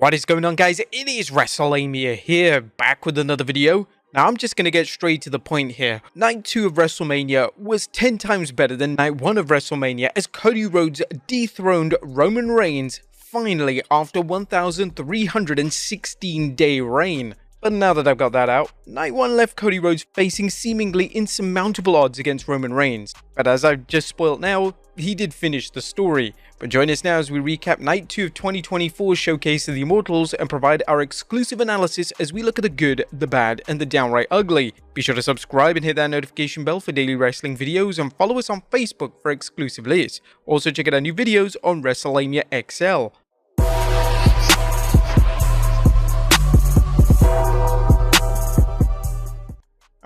What is going on, guys? It is WrestleMania here, back with another video. Now I'm just going to get straight to the point here. Night 2 of WrestleMania was 10 times better than Night 1 of WrestleMania as Cody Rhodes dethroned Roman Reigns finally after 1,316-day reign. But now that I've got that out, Night 1 left Cody Rhodes facing seemingly insurmountable odds against Roman Reigns. But as I've just spoiled now, he did finish the story. But join us now as we recap Night 2 of 2024's Showcase of the Immortals and provide our exclusive analysis as we look at the good, the bad, and the downright ugly. Be sure to subscribe and hit that notification bell for daily wrestling videos and follow us on Facebook for exclusive lists. Also check out our new videos on WrestleMania XL.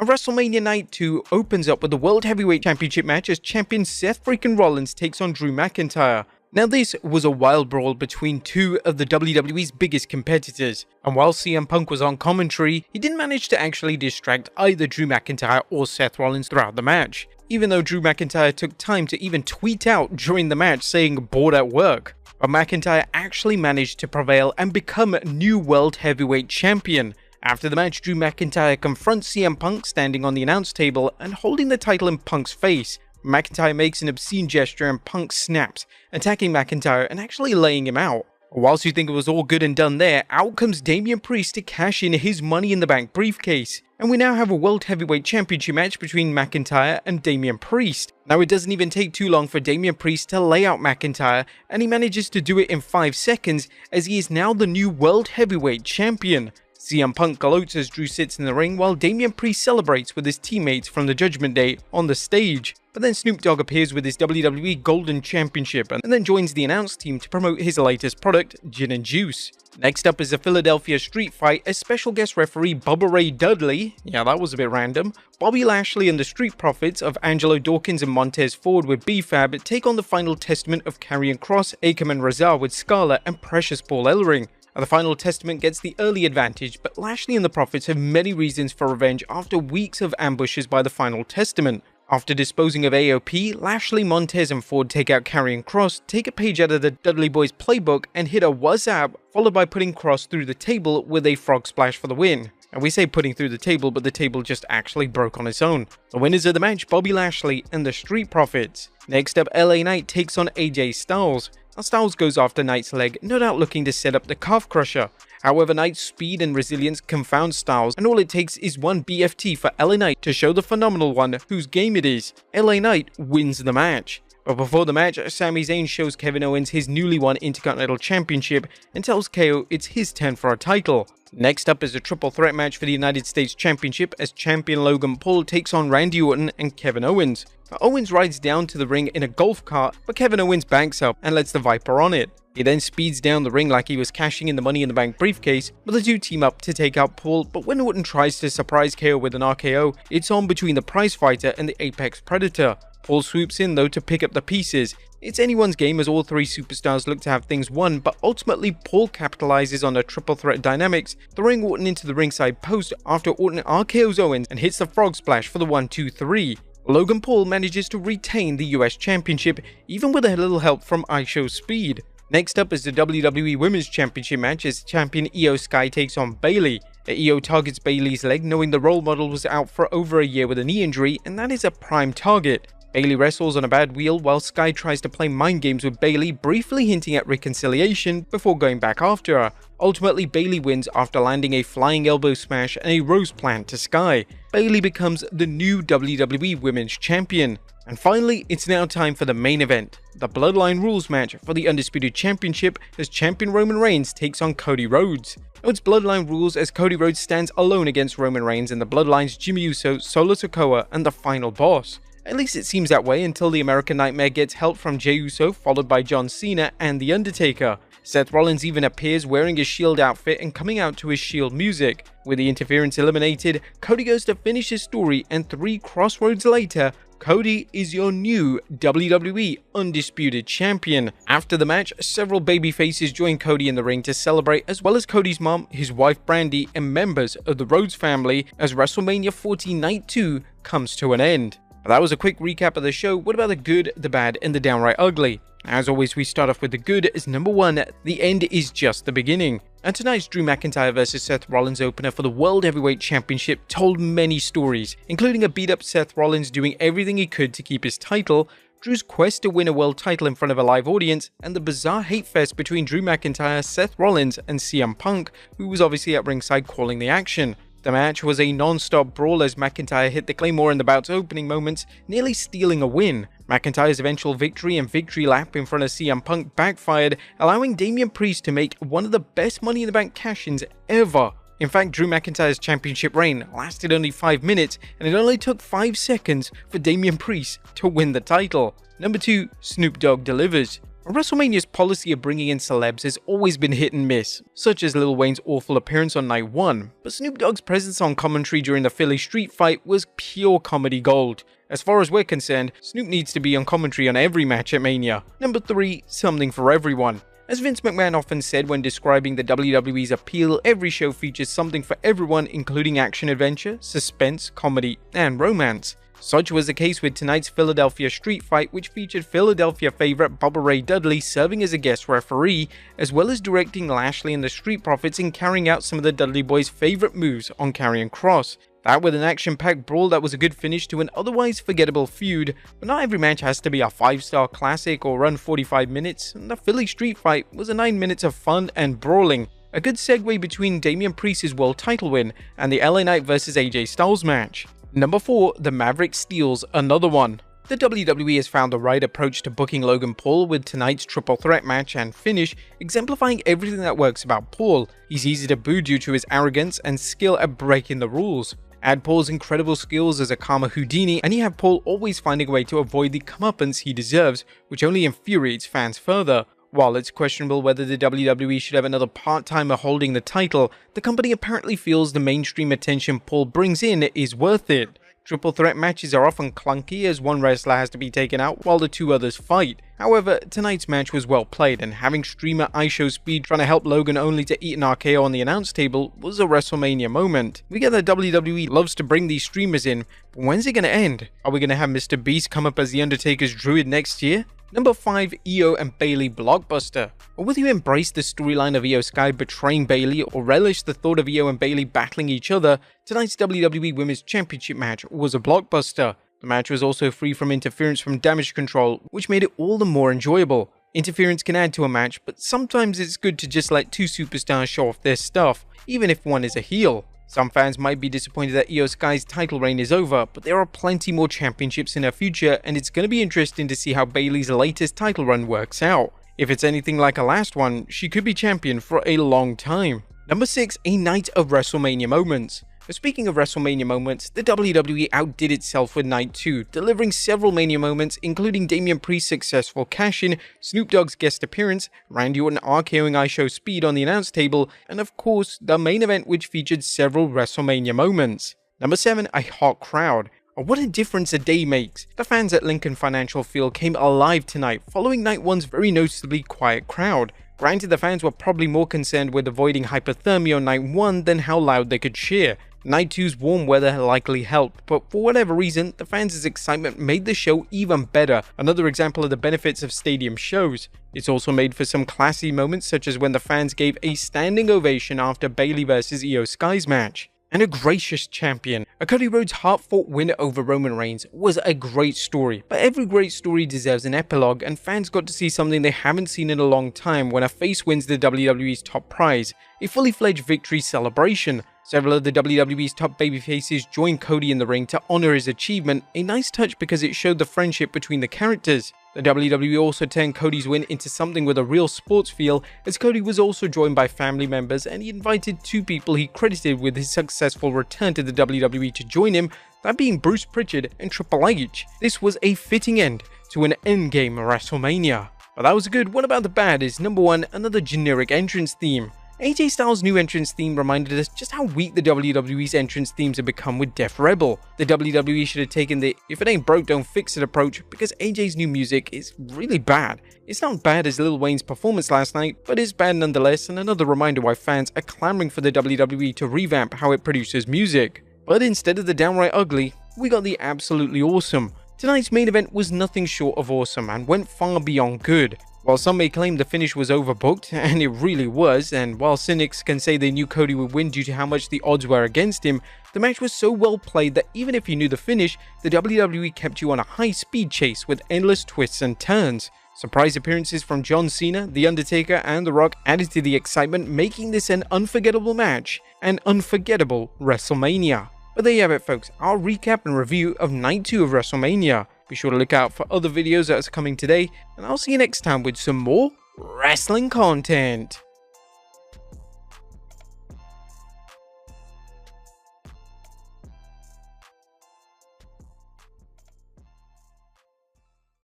WrestleMania Night 2 opens up with the World Heavyweight Championship match as champion Seth freaking Rollins takes on Drew McIntyre. Now this was a wild brawl between two of the WWE's biggest competitors, and while CM Punk was on commentary, he didn't manage to actually distract either Drew McIntyre or Seth Rollins throughout the match, even though Drew McIntyre took time to even tweet out during the match saying bored at work. But McIntyre actually managed to prevail and become new World Heavyweight Champion. After the match, Drew McIntyre confronts CM Punk standing on the announce table and holding the title in Punk's face. McIntyre makes an obscene gesture and Punk snaps, attacking McIntyre and actually laying him out. Whilst you think it was all good and done there, out comes Damian Priest to cash in his Money in the Bank briefcase. And we now have a World Heavyweight Championship match between McIntyre and Damian Priest. Now it doesn't even take too long for Damian Priest to lay out McIntyre, and he manages to do it in 5 seconds as he is now the new World Heavyweight Champion. CM Punk gloats as Drew sits in the ring while Damian Priest celebrates with his teammates from the Judgment Day on the stage. But then Snoop Dogg appears with his WWE Golden Championship and then joins the announce team to promote his latest product, Gin and Juice. Next up is a Philadelphia street fight as special guest referee Bubba Ray Dudley, yeah that was a bit random, Bobby Lashley and the Street Profits of Angelo Dawkins and Montez Ford with B-Fab take on the Final Testament of Karrion Kross, Akam and Razar with Scarlett and Precious Paul Ellering. The Final Testament gets the early advantage, but Lashley and the Prophets have many reasons for revenge after weeks of ambushes by the Final Testament. After disposing of AOP, Lashley, Montez and Ford take out Karrion Kross, take a page out of the Dudley Boys playbook and hit a "What's up?" followed by putting Kross through the table with a frog splash for the win. And we say putting through the table, but the table just actually broke on its own. The winners of the match, Bobby Lashley and the Street Profits. Next up, LA Knight takes on AJ Styles. Now Styles goes after Knight's leg, no doubt looking to set up the calf crusher. However, Knight's speed and resilience confound Styles, and all it takes is one BFT for LA Knight to show the phenomenal one whose game it is. LA Knight wins the match. But before the match, Sami Zayn shows Kevin Owens his newly won Intercontinental Championship and tells KO it's his turn for a title. Next up is a triple threat match for the United States Championship as champion Logan Paul takes on Randy Orton and Kevin Owens. Owens rides down to the ring in a golf cart, but Kevin Owens banks up and lets the Viper on it. He then speeds down the ring like he was cashing in the Money in the Bank briefcase, but the two team up to take out Paul, but when Orton tries to surprise KO with an RKO, it's on between the prize fighter and the Apex Predator. Paul swoops in though to pick up the pieces. It's anyone's game as all three superstars look to have things won, but ultimately Paul capitalizes on the triple threat dynamics, throwing Orton into the ringside post after Orton RKOs Owens and hits the frog splash for the 1-2-3. Logan Paul manages to retain the US Championship, even with a little help from IShowSpeed. Next up is the WWE Women's Championship match as champion Io Sky takes on Bayley. Io targets Bayley's leg knowing the role model was out for over a year with a knee injury, and that is a prime target. Bayley wrestles on a bad wheel while Sky tries to play mind games with Bayley, briefly hinting at reconciliation before going back after her. Ultimately, Bayley wins after landing a flying elbow smash and a rose plant to Sky. Bayley becomes the new WWE Women's Champion. And finally, it's now time for the main event, the Bloodline Rules match for the Undisputed Championship as champion Roman Reigns takes on Cody Rhodes. Now it's Bloodline Rules as Cody Rhodes stands alone against Roman Reigns and the Bloodline's Jimmy Uso, Solo Sikoa and the final boss. At least it seems that way until the American Nightmare gets help from Jey Uso, followed by John Cena and The Undertaker. Seth Rollins even appears wearing his Shield outfit and coming out to his Shield music. With the interference eliminated, Cody goes to finish his story, and 3 crossroads later, Cody is your new WWE Undisputed Champion. After the match, several babyfaces join Cody in the ring to celebrate, as well as Cody's mom, his wife Brandy, and members of the Rhodes family as WrestleMania 40 Night 2 comes to an end. But that was a quick recap of the show. What about the good, the bad, and the downright ugly? As always, we start off with the good as number 1, the end is just the beginning. And tonight's Drew McIntyre vs Seth Rollins opener for the World Heavyweight Championship told many stories, including a beat-up Seth Rollins doing everything he could to keep his title, Drew's quest to win a world title in front of a live audience, and the bizarre hate fest between Drew McIntyre, Seth Rollins, and CM Punk, who was obviously at ringside calling the action. The match was a non-stop brawl as McIntyre hit the Claymore in the bout's opening moments, nearly stealing a win. McIntyre's eventual victory and victory lap in front of CM Punk backfired, allowing Damian Priest to make one of the best Money in the Bank cash-ins ever. In fact, Drew McIntyre's championship reign lasted only 5 minutes, and it only took 5 seconds for Damian Priest to win the title. Number 2, Snoop Dogg delivers. WrestleMania's policy of bringing in celebs has always been hit and miss, such as Lil Wayne's awful appearance on night 1, but Snoop Dogg's presence on commentary during the Philly street fight was pure comedy gold. As far as we're concerned, Snoop needs to be on commentary on every match at Mania. Number 3, something for everyone. As Vince McMahon often said when describing the WWE's appeal, every show features something for everyone, including action-adventure, suspense, comedy, and romance. Such was the case with tonight's Philadelphia street fight, which featured Philadelphia favorite Bubba Ray Dudley serving as a guest referee, as well as directing Lashley and the Street Profits in carrying out some of the Dudley Boys' favorite moves on Karrion Kross. That with an action-packed brawl that was a good finish to an otherwise forgettable feud, but not every match has to be a 5-star classic or run 45 minutes, and the Philly street fight was a 9 minutes of fun and brawling. A good segue between Damian Priest's world title win and the LA Knight vs AJ Styles match. Number 4, the Maverick steals another one. The WWE has found the right approach to booking Logan Paul with tonight's triple threat match and finish, exemplifying everything that works about Paul. He's easy to boo due to his arrogance and skill at breaking the rules. Add Paul's incredible skills as a karma Houdini, and you have Paul always finding a way to avoid the comeuppance he deserves, which only infuriates fans further. While it's questionable whether the WWE should have another part-timer holding the title, the company apparently feels the mainstream attention Paul brings in is worth it. Triple threat matches are often clunky as one wrestler has to be taken out while the 2 others fight. However, tonight's match was well played, and having streamer IShowSpeed trying to help Logan only to eat an RKO on the announce table was a WrestleMania moment. We get that WWE loves to bring these streamers in, but when's it gonna end? Are we gonna have Mr. Beast come up as The Undertaker's druid next year? Number 5, Io and Bayley blockbuster. Or whether you embrace the storyline of Io Sky betraying Bayley or relish the thought of Io and Bayley battling each other, tonight's WWE Women's Championship match was a blockbuster. The match was also free from interference from Damage Control, which made it all the more enjoyable. Interference can add to a match, but sometimes it's good to just let 2 superstars show off their stuff, even if one is a heel. Some fans might be disappointed that Io Sky's title reign is over, but there are plenty more championships in her future, and it's going to be interesting to see how Bayley's latest title run works out. If it's anything like her last one, she could be champion for a long time. Number 6, a night of WrestleMania moments. Speaking of WrestleMania moments, the WWE outdid itself with Night 2, delivering several Mania moments, including Damian Priest's successful cash-in, Snoop Dogg's guest appearance, Randy Orton RKOing IShowSpeed on the announce table, and of course, the main event which featured several WrestleMania moments. Number 7, a hot crowd. What a difference a day makes. The fans at Lincoln Financial Field came alive tonight, following Night 1's very noticeably quiet crowd. Granted, the fans were probably more concerned with avoiding hypothermia on Night 1 than how loud they could cheer. Night 2's warm weather likely helped, but for whatever reason, the fans' excitement made the show even better, another example of the benefits of stadium shows. It's also made for some classy moments, such as when the fans gave a standing ovation after Bayley vs Io Sky's match. And a gracious champion. A Cody Rhodes hard-fought win over Roman Reigns was a great story, but every great story deserves an epilogue, and fans got to see something they haven't seen in a long time when a face wins the WWE's top prize, a fully fledged victory celebration. Several of the WWE's top babyfaces joined Cody in the ring to honor his achievement, a nice touch because it showed the friendship between the characters. The WWE also turned Cody's win into something with a real sports feel, as Cody was also joined by family members, and he invited 2 people he credited with his successful return to the WWE to join him, that being Bruce Pritchard and Triple H. This was a fitting end to an endgame WrestleMania. But that was good. What about the bad is number 1, another generic entrance theme. AJ Styles' new entrance theme reminded us just how weak the WWE's entrance themes have become with Def Rebel. The WWE should have taken the if it ain't broke don't fix it approach, because AJ's new music is really bad. It's not bad as Lil Wayne's performance last night, but it's bad nonetheless, and another reminder why fans are clamoring for the WWE to revamp how it produces music. But instead of the downright ugly, we got the absolutely awesome. Tonight's main event was nothing short of awesome and went far beyond good. While some may claim the finish was overbooked, and it really was, and while cynics can say they knew Cody would win due to how much the odds were against him, the match was so well played that even if you knew the finish, the WWE kept you on a high-speed chase with endless twists and turns. Surprise appearances from John Cena, The Undertaker, and The Rock added to the excitement, making this an unforgettable match, an unforgettable WrestleMania. But there you have it, folks, our recap and review of Night 2 of WrestleMania. Be sure to look out for other videos that are coming today, and I'll see you next time with some more wrestling content.